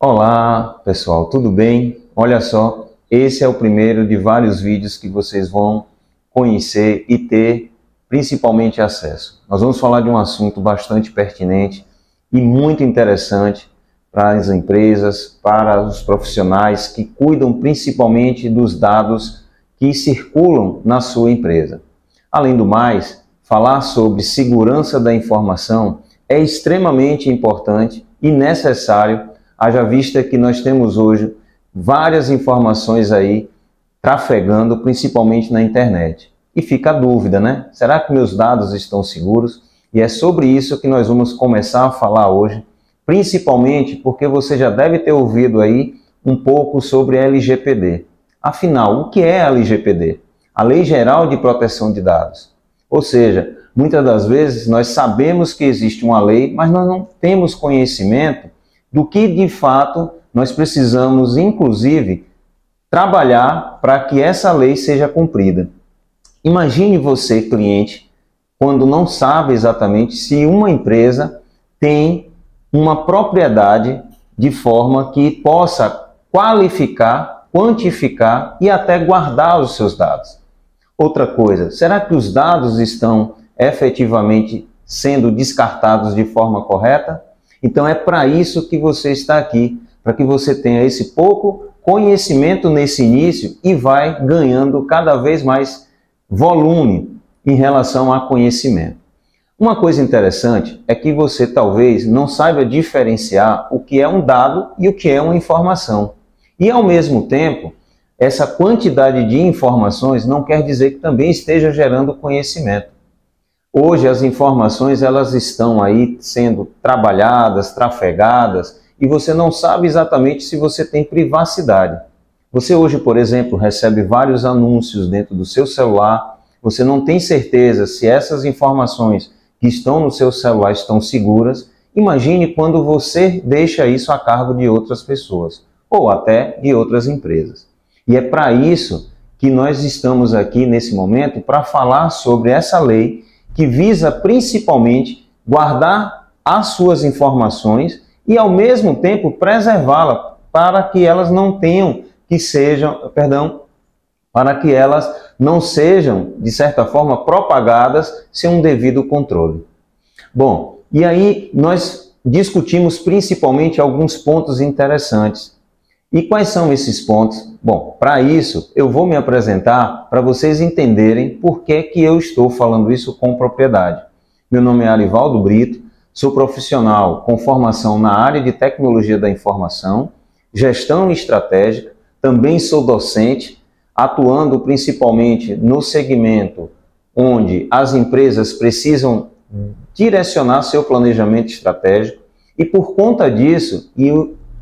Olá pessoal, tudo bem? Olha só, esse é o primeiro de vários vídeos que vocês vão conhecer e ter principalmente acesso. Nós vamos falar de um assunto bastante pertinente e muito interessante para as empresas, para os profissionais que cuidam principalmente dos dados que circulam na sua empresa. Além do mais, falar sobre segurança da informação é extremamente importante e necessário, haja vista que nós temos hoje várias informações aí trafegando, principalmente na internet. E fica a dúvida, né? Será que meus dados estão seguros? E é sobre isso que nós vamos começar a falar hoje, principalmente porque você já deve ter ouvido aí um pouco sobre a LGPD. Afinal, o que é a LGPD? A Lei Geral de Proteção de Dados. Ou seja, muitas das vezes nós sabemos que existe uma lei, mas nós não temos conhecimento do que de fato nós precisamos, inclusive, trabalhar para que essa lei seja cumprida. Imagine você, cliente, quando não sabe exatamente se uma empresa tem uma propriedade de forma que possa qualificar, quantificar e até guardar os seus dados. Outra coisa, será que os dados estão efetivamente sendo descartados de forma correta? Então é para isso que você está aqui, para que você tenha esse pouco conhecimento nesse início e vai ganhando cada vez mais volume em relação a conhecimento. Uma coisa interessante é que você talvez não saiba diferenciar o que é um dado e o que é uma informação. E ao mesmo tempo, essa quantidade de informações não quer dizer que também esteja gerando conhecimento. Hoje as informações elas estão aí sendo trabalhadas, trafegadas, e você não sabe exatamente se você tem privacidade. Você hoje, por exemplo, recebe vários anúncios dentro do seu celular, você não tem certeza se essas informações que estão no seu celular estão seguras. Imagine quando você deixa isso a cargo de outras pessoas, ou até de outras empresas. E é para isso que nós estamos aqui nesse momento, para falar sobre essa lei, que visa principalmente guardar as suas informações e ao mesmo tempo preservá-las para que elas não tenham que sejam, para que elas não sejam de certa forma propagadas sem um devido controle. Bom, e aí nós discutimos principalmente alguns pontos interessantes. E quais são esses pontos? Bom, para isso eu vou me apresentar para vocês entenderem por que eu estou falando isso com propriedade. Meu nome é Arivaldo Brito, sou profissional com formação na área de tecnologia da informação, gestão estratégica, também sou docente, atuando principalmente no segmento onde as empresas precisam direcionar seu planejamento estratégico e por conta disso,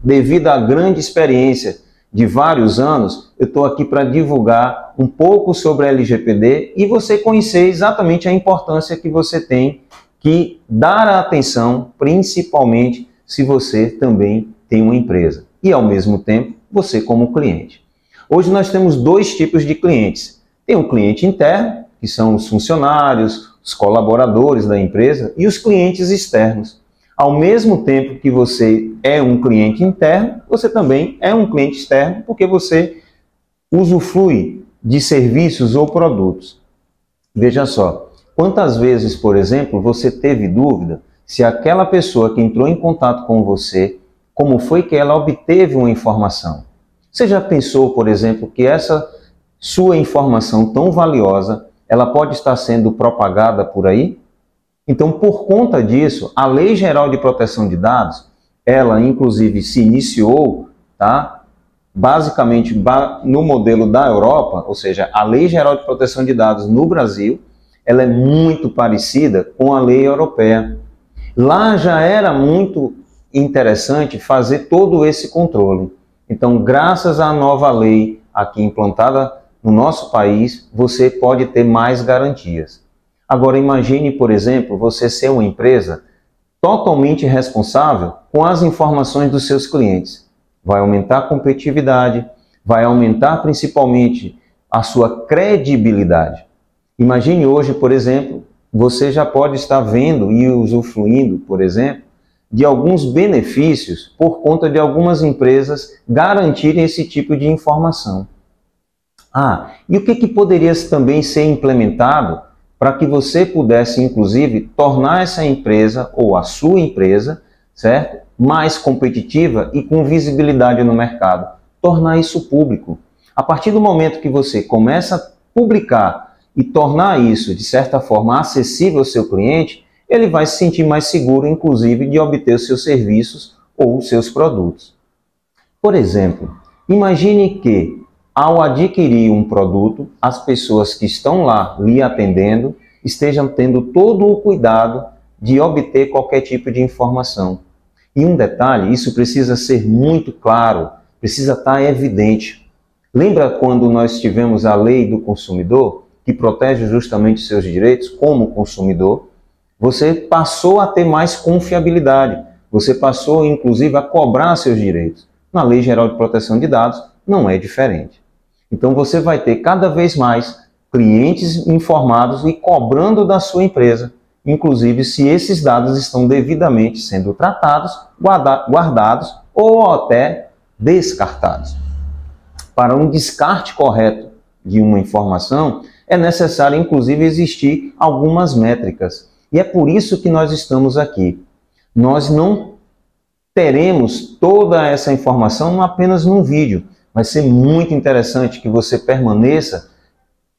devido à grande experiência de vários anos, eu estou aqui para divulgar um pouco sobre a LGPD e você conhecer exatamente a importância que você tem que dar a atenção, principalmente se você também tem uma empresa e, ao mesmo tempo, você como cliente. Hoje nós temos dois tipos de clientes. Tem um cliente interno, que são os funcionários, os colaboradores da empresa, e os clientes externos. Ao mesmo tempo que você é um cliente interno, você também é um cliente externo, porque você usufrui de serviços ou produtos. Veja só, quantas vezes, por exemplo, você teve dúvida se aquela pessoa que entrou em contato com você, como foi que ela obteve uma informação? Você já pensou, por exemplo, que essa sua informação tão valiosa, ela pode estar sendo propagada por aí? Então, por conta disso, a Lei Geral de Proteção de Dados, ela inclusive se iniciou, tá? Basicamente no modelo da Europa, ou seja, a Lei Geral de Proteção de Dados no Brasil, ela é muito parecida com a lei europeia. Lá já era muito interessante fazer todo esse controle. Então, graças à nova lei aqui implantada no nosso país, você pode ter mais garantias. Agora imagine, por exemplo, você ser uma empresa totalmente responsável com as informações dos seus clientes. Vai aumentar a competitividade, vai aumentar principalmente a sua credibilidade. Imagine hoje, por exemplo, você já pode estar vendo e usufruindo, por exemplo, de alguns benefícios por conta de algumas empresas garantirem esse tipo de informação. E o que poderia também ser implementado para que você pudesse, inclusive, tornar essa empresa ou a sua empresa, certo, mais competitiva e com visibilidade no mercado? Tornar isso público. A partir do momento que você começa a publicar e tornar isso, de certa forma, acessível ao seu cliente, ele vai se sentir mais seguro, inclusive, de obter os seus serviços ou os seus produtos. Por exemplo, imagine que, ao adquirir um produto, as pessoas que estão lá lhe atendendo estejam tendo todo o cuidado de obter qualquer tipo de informação. E um detalhe, isso precisa ser muito claro, precisa estar evidente. Lembra quando nós tivemos a lei do consumidor, que protege justamente seus direitos como consumidor? Você passou a ter mais confiabilidade, você passou inclusive a cobrar seus direitos. Na Lei Geral de Proteção de Dados não é diferente. Então você vai ter cada vez mais clientes informados e cobrando da sua empresa, inclusive se esses dados estão devidamente sendo tratados, guardados ou até descartados. Para um descarte correto de uma informação, é necessário inclusive existir algumas métricas. E é por isso que nós estamos aqui. Nós não teremos toda essa informação apenas num vídeo. Vai ser muito interessante que você permaneça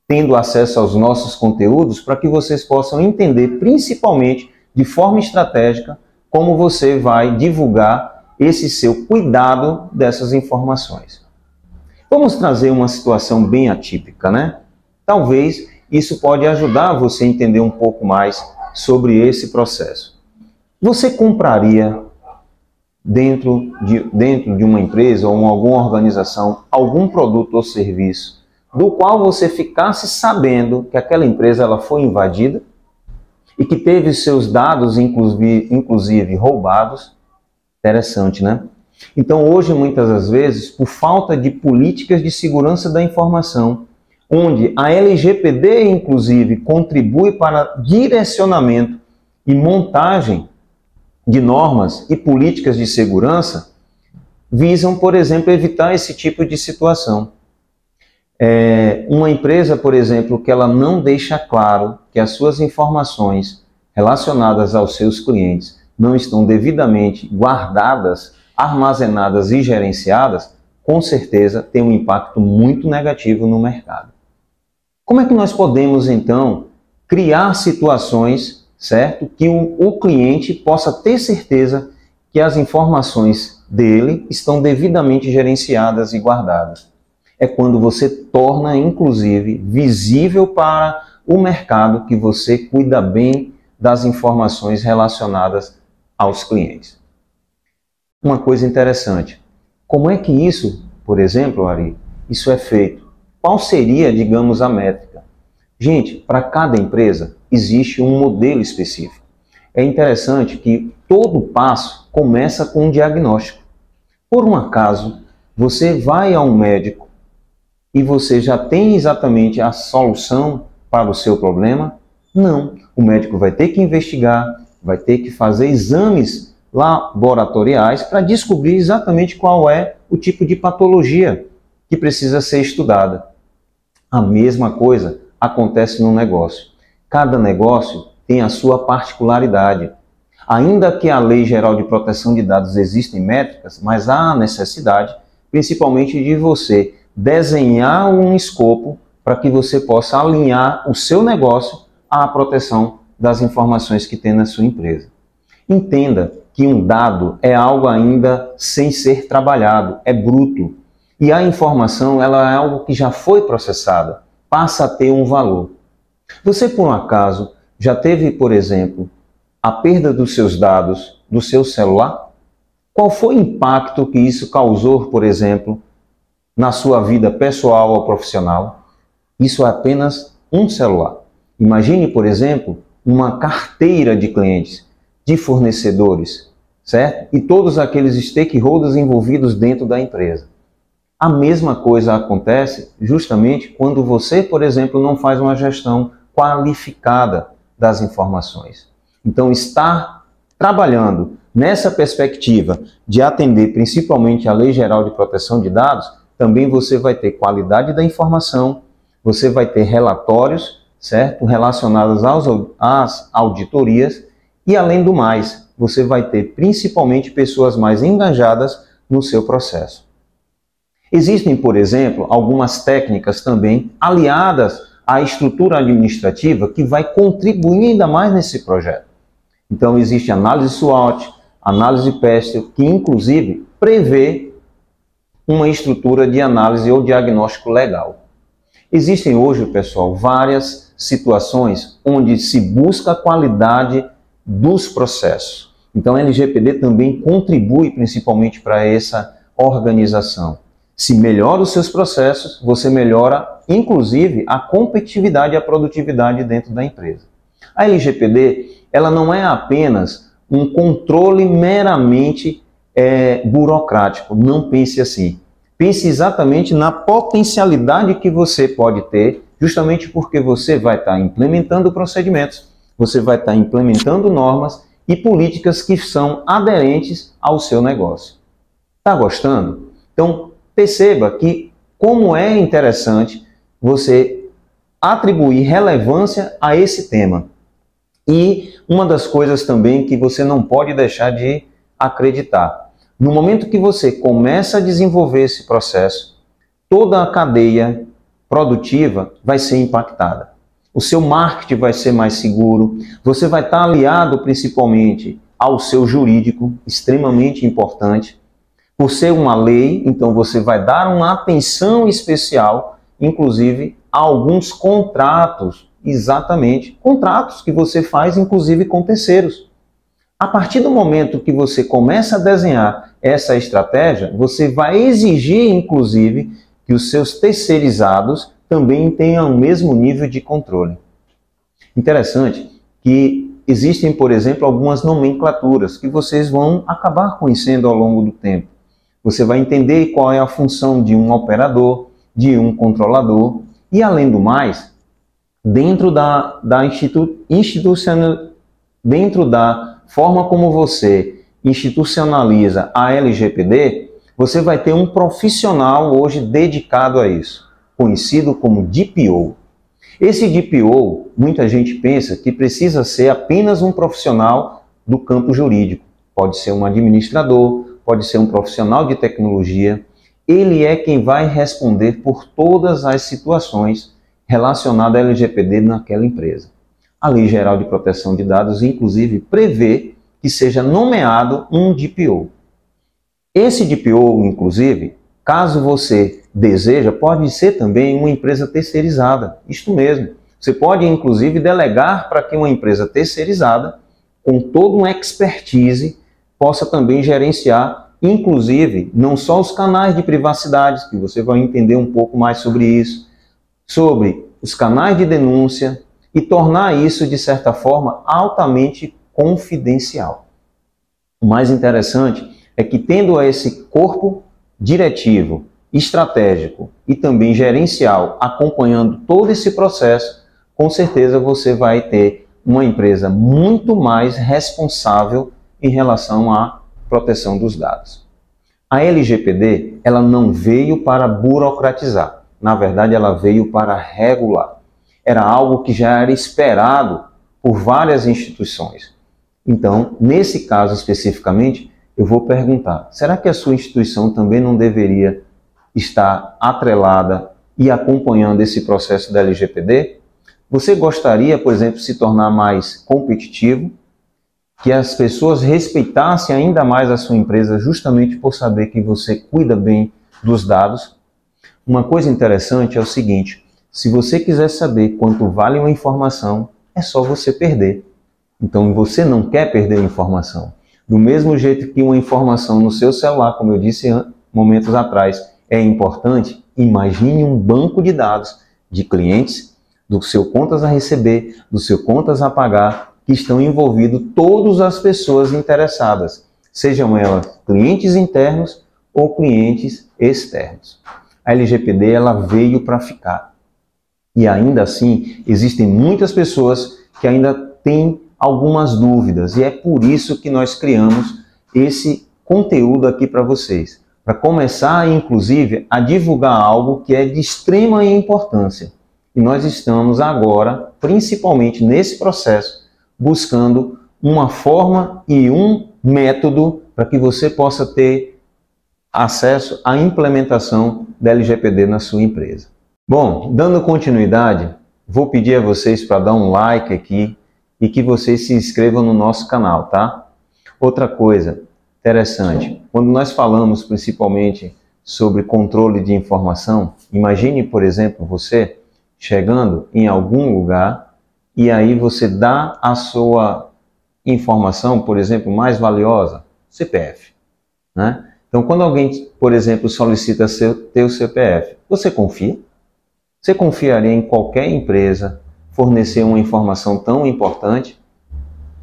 tendo acesso aos nossos conteúdos para que vocês possam entender, principalmente de forma estratégica, como você vai divulgar esse seu cuidado dessas informações. Vamos trazer uma situação bem atípica, né? Talvez isso pode ajudar você a entender um pouco mais sobre esse processo. Você compraria dentro de uma empresa ou alguma organização algum produto ou serviço do qual você ficasse sabendo que aquela empresa ela foi invadida e que teve seus dados inclusive roubados? Interessante, né? Então hoje muitas das vezes, por falta de políticas de segurança da informação, onde a LGPD inclusive contribui para direcionamento e montagem de normas e políticas de segurança, visam, por exemplo, evitar esse tipo de situação. Uma empresa, por exemplo, que ela não deixa claro que as suas informações relacionadas aos seus clientes não estão devidamente guardadas, armazenadas e gerenciadas, com certeza tem um impacto muito negativo no mercado. Como é que nós podemos, então, criar situações, certo, que o cliente possa ter certeza que as informações dele estão devidamente gerenciadas e guardadas? É quando você torna, inclusive, visível para o mercado que você cuida bem das informações relacionadas aos clientes. Uma coisa interessante, como é que isso, por exemplo, Ari, isso é feito? Qual seria, digamos, a métrica? Gente, para cada empresa existe um modelo específico. É interessante que todo passo começa com um diagnóstico. Por um acaso, você vai a um médico e você já tem exatamente a solução para o seu problema? Não. O médico vai ter que investigar, vai ter que fazer exames laboratoriais para descobrir exatamente qual é o tipo de patologia que precisa ser estudada. A mesma coisa acontece no negócio. Cada negócio tem a sua particularidade. Ainda que a Lei Geral de Proteção de Dados existem métricas, mas há a necessidade, principalmente de você desenhar um escopo para que você possa alinhar o seu negócio à proteção das informações que tem na sua empresa. Entenda que um dado é algo ainda sem ser trabalhado, é bruto. E a informação ela é algo que já foi processada, passa a ter um valor. Você, por um acaso, já teve, por exemplo, a perda dos seus dados do seu celular? Qual foi o impacto que isso causou, por exemplo, na sua vida pessoal ou profissional? Isso é apenas um celular. Imagine, por exemplo, uma carteira de clientes, de fornecedores, certo? E todos aqueles stakeholders envolvidos dentro da empresa. A mesma coisa acontece justamente quando você, por exemplo, não faz uma gestão qualificada das informações. Então, estar trabalhando nessa perspectiva de atender principalmente a Lei Geral de Proteção de Dados, também você vai ter qualidade da informação, você vai ter relatórios, certo? Relacionados às auditorias e, além do mais, você vai ter principalmente pessoas mais engajadas no seu processo. Existem, por exemplo, algumas técnicas também aliadas à estrutura administrativa que vai contribuir ainda mais nesse projeto. Então, existe análise SWOT, análise PESTEL, que inclusive prevê uma estrutura de análise ou diagnóstico legal. Existem hoje, pessoal, várias situações onde se busca a qualidade dos processos. Então, a LGPD também contribui principalmente para essa organização. Se melhora os seus processos, você melhora, inclusive, a competitividade e a produtividade dentro da empresa. A LGPD, ela não é apenas um controle meramente burocrático. Não pense assim. Pense exatamente na potencialidade que você pode ter, justamente porque você vai estar implementando procedimentos, você vai estar implementando normas e políticas que são aderentes ao seu negócio. Está gostando? Então, perceba que como é interessante você atribuir relevância a esse tema. E uma das coisas também que você não pode deixar de acreditar. No momento que você começa a desenvolver esse processo, toda a cadeia produtiva vai ser impactada. O seu marketing vai ser mais seguro, você vai estar aliado principalmente ao seu jurídico, extremamente importante. Por ser uma lei, então você vai dar uma atenção especial, inclusive, a alguns contratos, exatamente, contratos que você faz, inclusive, com terceiros. A partir do momento que você começa a desenhar essa estratégia, você vai exigir, inclusive, que os seus terceirizados também tenham o mesmo nível de controle. Interessante que existem, por exemplo, algumas nomenclaturas que vocês vão acabar conhecendo ao longo do tempo. Você vai entender qual é a função de um operador, de um controlador e, além do mais, dentro da forma como você institucionaliza a LGPD, você vai ter um profissional hoje dedicado a isso, conhecido como DPO. Esse DPO, muita gente pensa que precisa ser apenas um profissional do campo jurídico. Pode ser um administrador, pode ser um profissional de tecnologia. Ele é quem vai responder por todas as situações relacionadas à LGPD naquela empresa. A Lei Geral de Proteção de Dados, inclusive, prevê que seja nomeado um DPO. Esse DPO, inclusive, caso você deseja, pode ser também uma empresa terceirizada. Isto mesmo. Você pode, inclusive, delegar para que uma empresa terceirizada, com todo um expertise, possa também gerenciar, inclusive, não só os canais de privacidade, que você vai entender um pouco mais sobre isso, sobre os canais de denúncia e tornar isso, de certa forma, altamente confidencial. O mais interessante é que, tendo esse corpo diretivo, estratégico e também gerencial acompanhando todo esse processo, com certeza você vai ter uma empresa muito mais responsável em relação à proteção dos dados. A LGPD, ela não veio para burocratizar. Na verdade, ela veio para regular. Era algo que já era esperado por várias instituições. Então, nesse caso especificamente, eu vou perguntar, será que a sua instituição também não deveria estar atrelada e acompanhando esse processo da LGPD? Você gostaria, por exemplo, de se tornar mais competitivo? Que as pessoas respeitassem ainda mais a sua empresa justamente por saber que você cuida bem dos dados? Uma coisa interessante é o seguinte, se você quiser saber quanto vale uma informação, é só você perder. Então você não quer perder a informação. Do mesmo jeito que uma informação no seu celular, como eu disse momentos atrás, é importante, imagine um banco de dados de clientes, do seu contas a receber, do seu contas a pagar, que estão envolvidos todas as pessoas interessadas, sejam elas clientes internos ou clientes externos. A LGPD ela veio para ficar. E ainda assim, existem muitas pessoas que ainda têm algumas dúvidas, e é por isso que nós criamos esse conteúdo aqui para vocês, para começar, inclusive, a divulgar algo que é de extrema importância. E nós estamos agora, principalmente nesse processo, buscando uma forma e um método para que você possa ter acesso à implementação da LGPD na sua empresa. Bom, dando continuidade, vou pedir a vocês para dar um like aqui e que vocês se inscrevam no nosso canal, tá? Outra coisa interessante, quando nós falamos principalmente sobre controle de informação, imagine, por exemplo, você chegando em algum lugar e aí você dá a sua informação, por exemplo, mais valiosa, CPF, né? Então, quando alguém, por exemplo, solicita teu CPF, você confia? Você confiaria em qualquer empresa fornecer uma informação tão importante?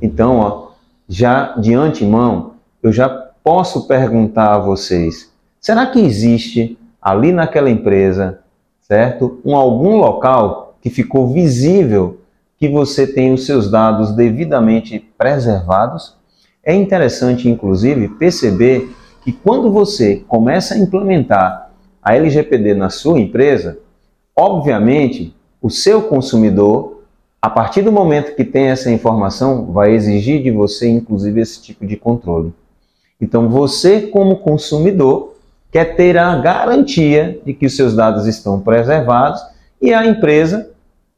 Então, ó, já de antemão, eu já posso perguntar a vocês, será que existe ali naquela empresa, certo, algum local que ficou visível que você tem os seus dados devidamente preservados? É interessante, inclusive, perceber que quando você começa a implementar a LGPD na sua empresa, obviamente, o seu consumidor, a partir do momento que tem essa informação, vai exigir de você, inclusive, esse tipo de controle. Então, você, como consumidor, quer ter a garantia de que os seus dados estão preservados e a empresa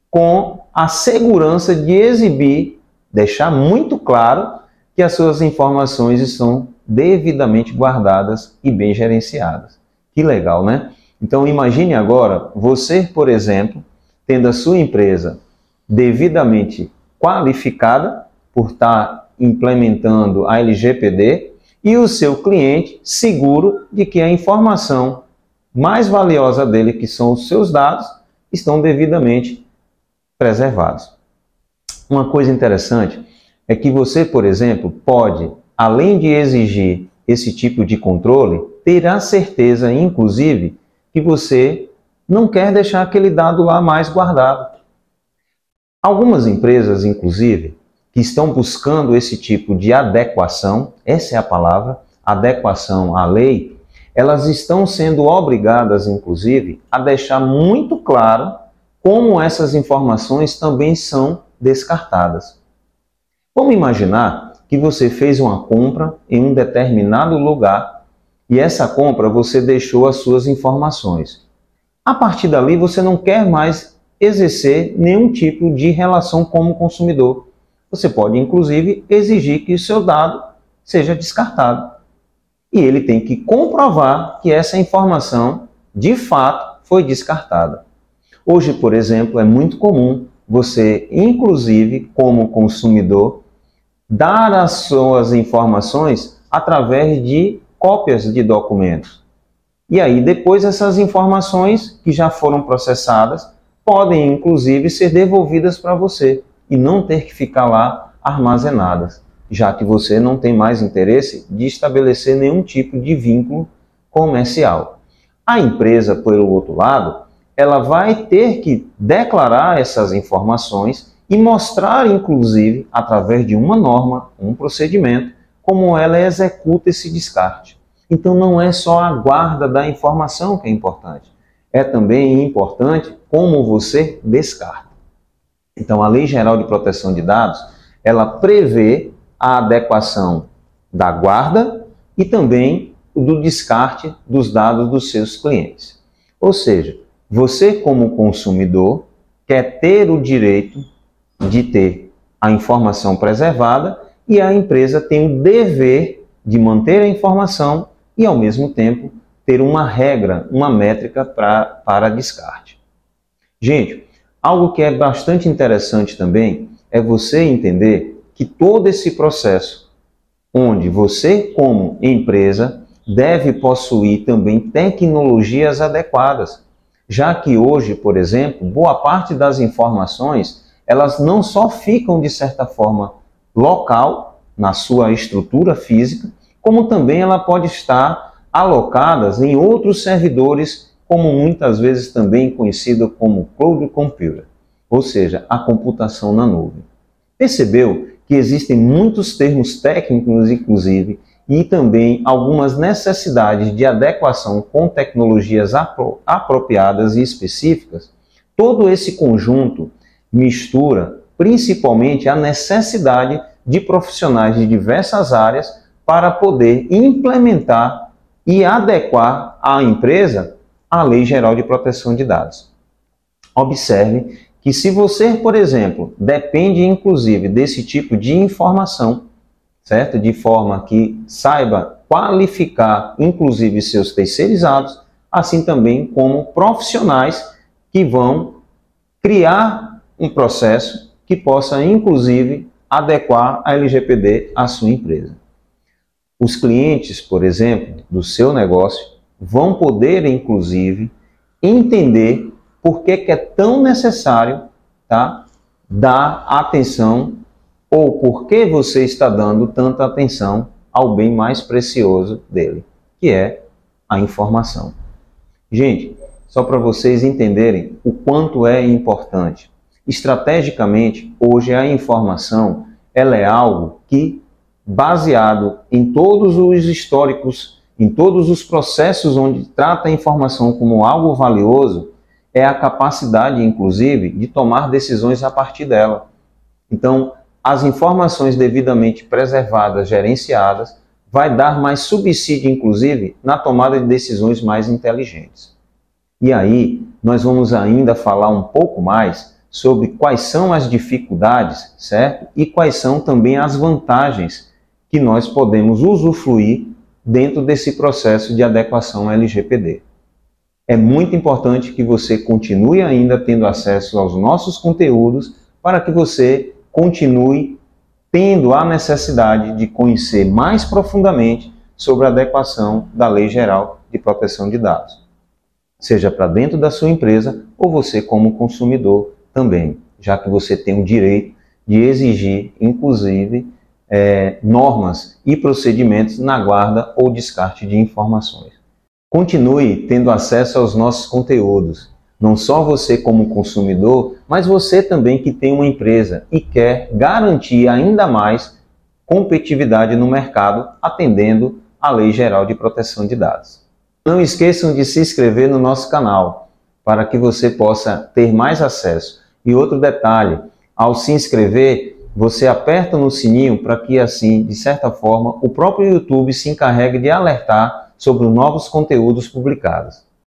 com a segurança de exibir, deixar muito claro que as suas informações estão devidamente guardadas e bem gerenciadas. Que legal, né? Então imagine agora você, por exemplo, tendo a sua empresa devidamente qualificada por estar implementando a LGPD e o seu cliente seguro de que a informação mais valiosa dele, que são os seus dados, estão devidamente preservados. Uma coisa interessante é que você, por exemplo, pode, além de exigir esse tipo de controle, ter a certeza, inclusive, que você não quer deixar aquele dado lá mais guardado. Algumas empresas, inclusive, que estão buscando esse tipo de adequação, essa é a palavra, adequação à lei, elas estão sendo obrigadas, inclusive, a deixar muito claro como essas informações também são descartadas. Vamos imaginar que você fez uma compra em um determinado lugar e essa compra você deixou as suas informações. A partir dali você não quer mais exercer nenhum tipo de relação como consumidor. Você pode inclusive exigir que o seu dado seja descartado. E ele tem que comprovar que essa informação de fato foi descartada. Hoje, por exemplo, é muito comum você, inclusive como consumidor, dar as suas informações através de cópias de documentos. E aí depois essas informações que já foram processadas podem inclusive ser devolvidas para você e não ter que ficar lá armazenadas, já que você não tem mais interesse de estabelecer nenhum tipo de vínculo comercial. A empresa, pelo outro lado, ela vai ter que declarar essas informações e mostrar, inclusive, através de uma norma, um procedimento, como ela executa esse descarte. Então não é só a guarda da informação que é importante, é também importante como você descarta. Então a Lei Geral de Proteção de Dados, ela prevê a adequação da guarda e também do descarte dos dados dos seus clientes. Ou seja, você como consumidor quer ter o direito de ter a informação preservada e a empresa tem o dever de manter a informação e, ao mesmo tempo, ter uma regra, uma métrica para descarte. Gente, algo que é bastante interessante também é você entender que todo esse processo, onde você, como empresa, deve possuir também tecnologias adequadas, já que hoje, por exemplo, boa parte das informações elas não só ficam, de certa forma, local, na sua estrutura física, como também ela pode estar alocadas em outros servidores, como muitas vezes também conhecido como Cloud Computer, ou seja, a computação na nuvem. Percebeu que existem muitos termos técnicos, inclusive, e também algumas necessidades de adequação com tecnologias apropriadas e específicas, todo esse conjunto mistura principalmente a necessidade de profissionais de diversas áreas para poder implementar e adequar a empresa à Lei Geral de Proteção de Dados. Observe que se você, por exemplo, depende inclusive desse tipo de informação, certo? De forma que saiba qualificar inclusive seus terceirizados, assim também como profissionais que vão criar um processo que possa inclusive adequar a LGPD à sua empresa. Os clientes, por exemplo, do seu negócio vão poder inclusive entender por que é tão necessário, tá, dar atenção ou por que você está dando tanta atenção ao bem mais precioso dele, que é a informação. Gente, só para vocês entenderem o quanto é importante. Estrategicamente, hoje a informação ela é algo que, baseado em todos os históricos, em todos os processos onde trata a informação como algo valioso, é a capacidade, inclusive, de tomar decisões a partir dela. Então, as informações devidamente preservadas, gerenciadas, vai dar mais subsídio, inclusive, na tomada de decisões mais inteligentes. E aí, nós vamos ainda falar um pouco mais sobre quais são as dificuldades, certo? E quais são também as vantagens que nós podemos usufruir dentro desse processo de adequação LGPD. É muito importante que você continue ainda tendo acesso aos nossos conteúdos para que você continue tendo a necessidade de conhecer mais profundamente sobre a adequação da Lei Geral de Proteção de Dados, seja para dentro da sua empresa ou você como consumidor também, já que você tem o direito de exigir, inclusive, normas e procedimentos na guarda ou descarte de informações. Continue tendo acesso aos nossos conteúdos, não só você como consumidor, mas você também que tem uma empresa e quer garantir ainda mais competitividade no mercado, atendendo à Lei Geral de Proteção de Dados. Não esqueçam de se inscrever no nosso canal, para que você possa ter mais acesso. E outro detalhe, ao se inscrever, você aperta no sininho para que assim, de certa forma, o próprio YouTube se encarregue de alertar sobre os novos conteúdos publicados.